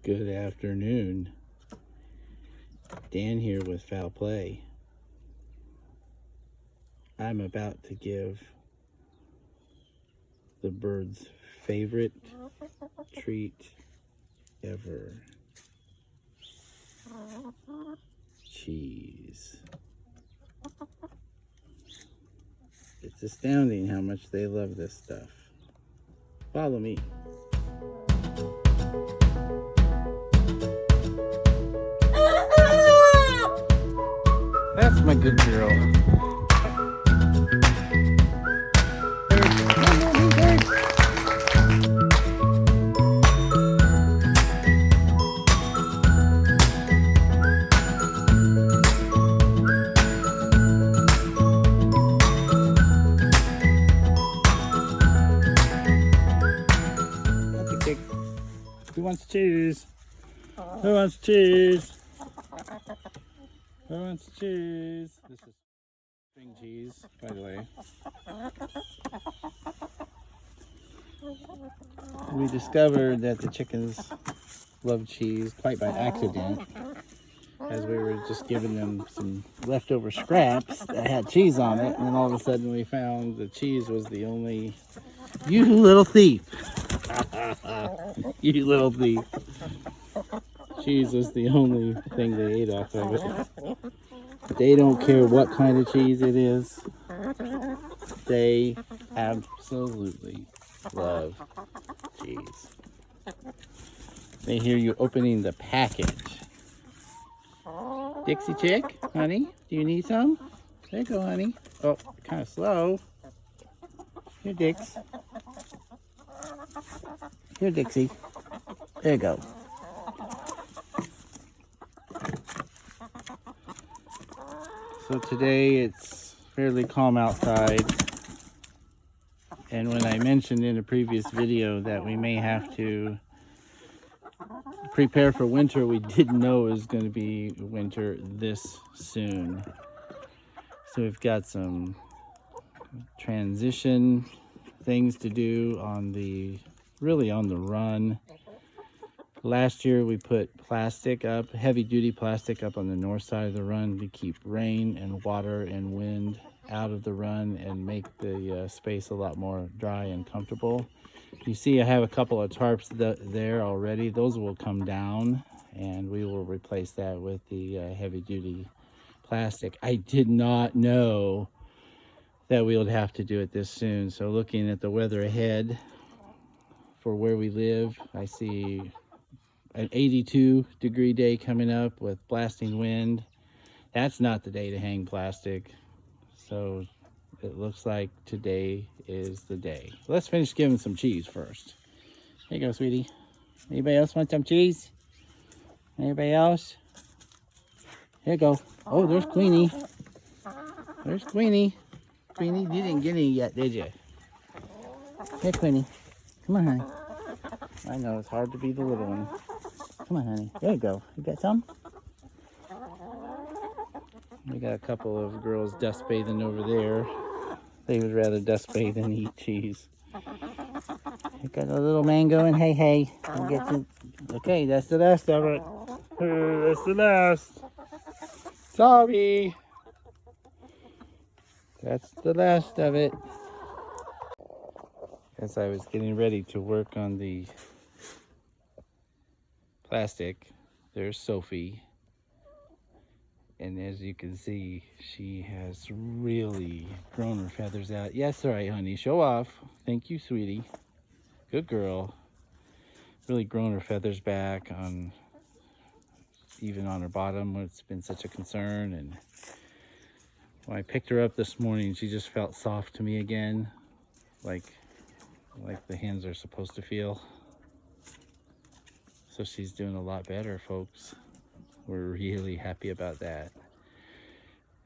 Good afternoon. Dan here with Foul Play. I'm about to give the bird's favorite treat ever. Cheese. It's astounding how much they love this stuff. Follow me. That's my good girl. Who wants cheese? Who wants cheese? Who wants cheese? This is string cheese, by the way. We discovered that the chickens love cheese quite by accident, as we were just giving them some leftover scraps that had cheese on it, and then all of a sudden we found the cheese was the only... You little thief! You little thief! Cheese was the only thing they ate off of it. They don't care what kind of cheese it is. They absolutely love cheese. They hear you opening the package. Dixie chick, honey, do you need some? There you go, honey. Oh, kind of slow. Here, Dix. Here, Dixie. There you go. So today it's fairly calm outside, and when I mentioned in a previous video that we may have to prepare for winter, we didn't know it was going to be winter this soon. So we've got some transition things to do on the run. Last year we put plastic up, heavy duty plastic up on the north side of the run to keep rain and water and wind out of the run and make the space a lot more dry and comfortable. You see I have a couple of tarps there already. Those will come down and we will replace that with the heavy duty plastic. I did not know that we would have to do it this soon. So looking at the weather ahead for where we live, I see an 82-degree day coming up with blasting wind. That's not the day to hang plastic. So it looks like today is the day. Let's finish giving some cheese first. Here you go, sweetie. Anybody else want some cheese? Anybody else? Here you go. Oh, there's Queenie. There's Queenie. Queenie, you didn't get any yet, did you? Here, Queenie. Come on, honey. I know, it's hard to be the little one. Come on, honey. There you go. You got some? We got a couple of girls dust bathing over there. They would rather dust bathe than eat cheese. You got a little mango and hey. I'll get some. Okay, that's the last of it. That's the last. Sorry. That's the last of it. As I was getting ready to work on the plastic, there's Sophie. And as you can see, she has really grown her feathers out. Yes, all right, honey. Show off. Thank you, sweetie. Good girl. Really grown her feathers back on, even on her bottom, when it's been such a concern. And when I picked her up this morning, she just felt soft to me again, like the hands are supposed to feel. So she's doing a lot better, folks. We're really happy about that.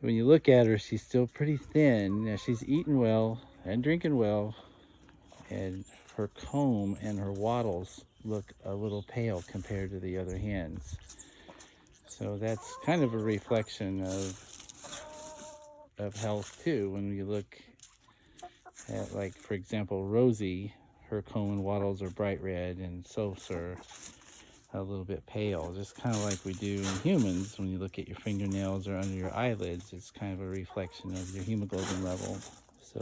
When you look at her, she's still pretty thin. Now, she's eating well and drinking well, and her comb and her wattles look a little pale compared to the other hens. So that's kind of a reflection of health too. When you look at, like, for example, Rosie, her comb and wattles are bright red, and so's her a little bit pale, just kind of like we do in humans. When you look at your fingernails or under your eyelids, it's kind of a reflection of your hemoglobin level. So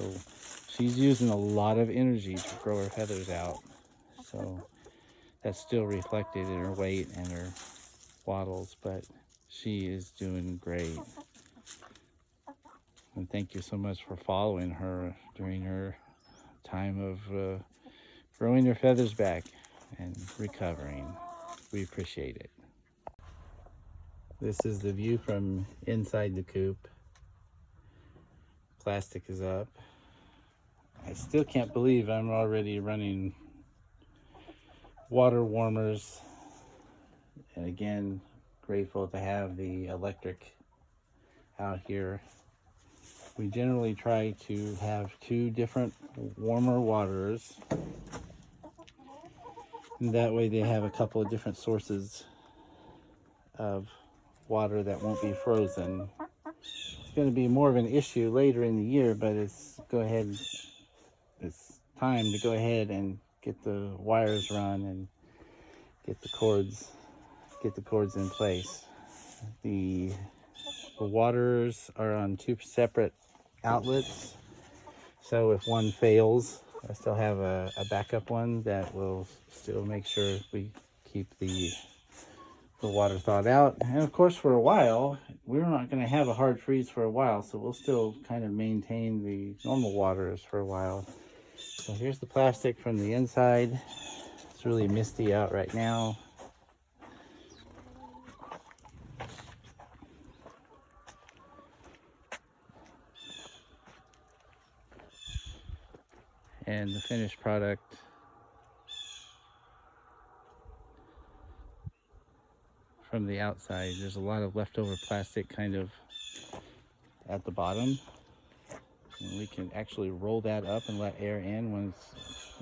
she's using a lot of energy to grow her feathers out. So that's still reflected in her weight and her wattles, but she is doing great. And thank you so much for following her during her time of growing her feathers back and recovering. We appreciate it. This is the view from inside the coop. Plastic is up. I still can't believe I'm already running water warmers. And again, grateful to have the electric out here. We generally try to have 2 different warmer waters. And that way they have a couple of different sources of water that won't be frozen. It's going to be more of an issue later in the year, but it's time to go ahead and get the wires run and get the cords in place. The waters are on 2 separate outlets, so if one fails, I still have a backup one that will still make sure we keep the water thawed out. And of course, for a while, we're not going to have a hard freeze for a while, so we'll still kind of maintain the normal waters for a while. So here's the plastic from the inside. It's really misty out right now. And the finished product from the outside. There's a lot of leftover plastic kind of at the bottom. And we can actually roll that up and let air in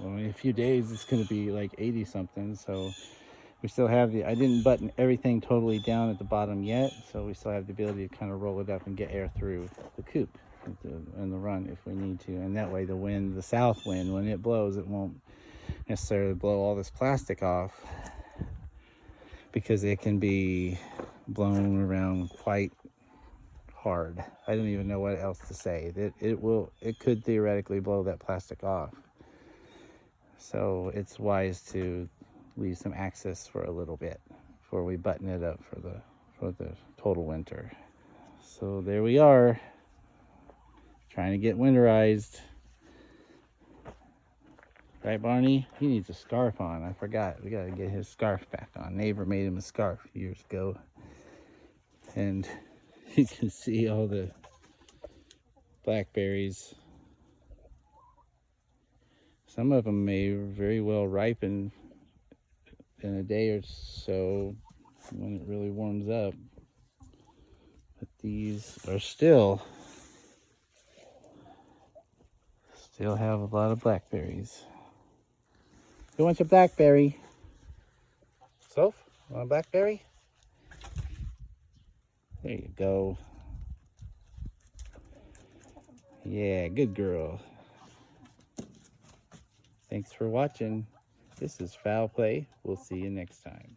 in a few days it's going to be like 80 something. So we still have I didn't button everything totally down at the bottom yet, so we still have the ability to kind of roll it up and get air through the coop and the run if we need to. And that way the south wind, when it blows, it won't necessarily blow all this plastic off, because it can be blown around quite hard. I don't even know what else to say. It could theoretically blow that plastic off. So it's wise to leave some access for a little bit before we button it up for the total winter. So there we are, trying to get winterized. Right, Barney? He needs a scarf on. I forgot. We got to get his scarf back on. Neighbor made him a scarf years ago. And you can see all the blackberries. Some of them may very well ripen in a day or so when it really warms up. But these are still have a lot of blackberries. Who wants a blackberry? Soph, want a blackberry? There you go. Yeah, good girl. Thanks for watching. This is Foul Play. We'll see you next time.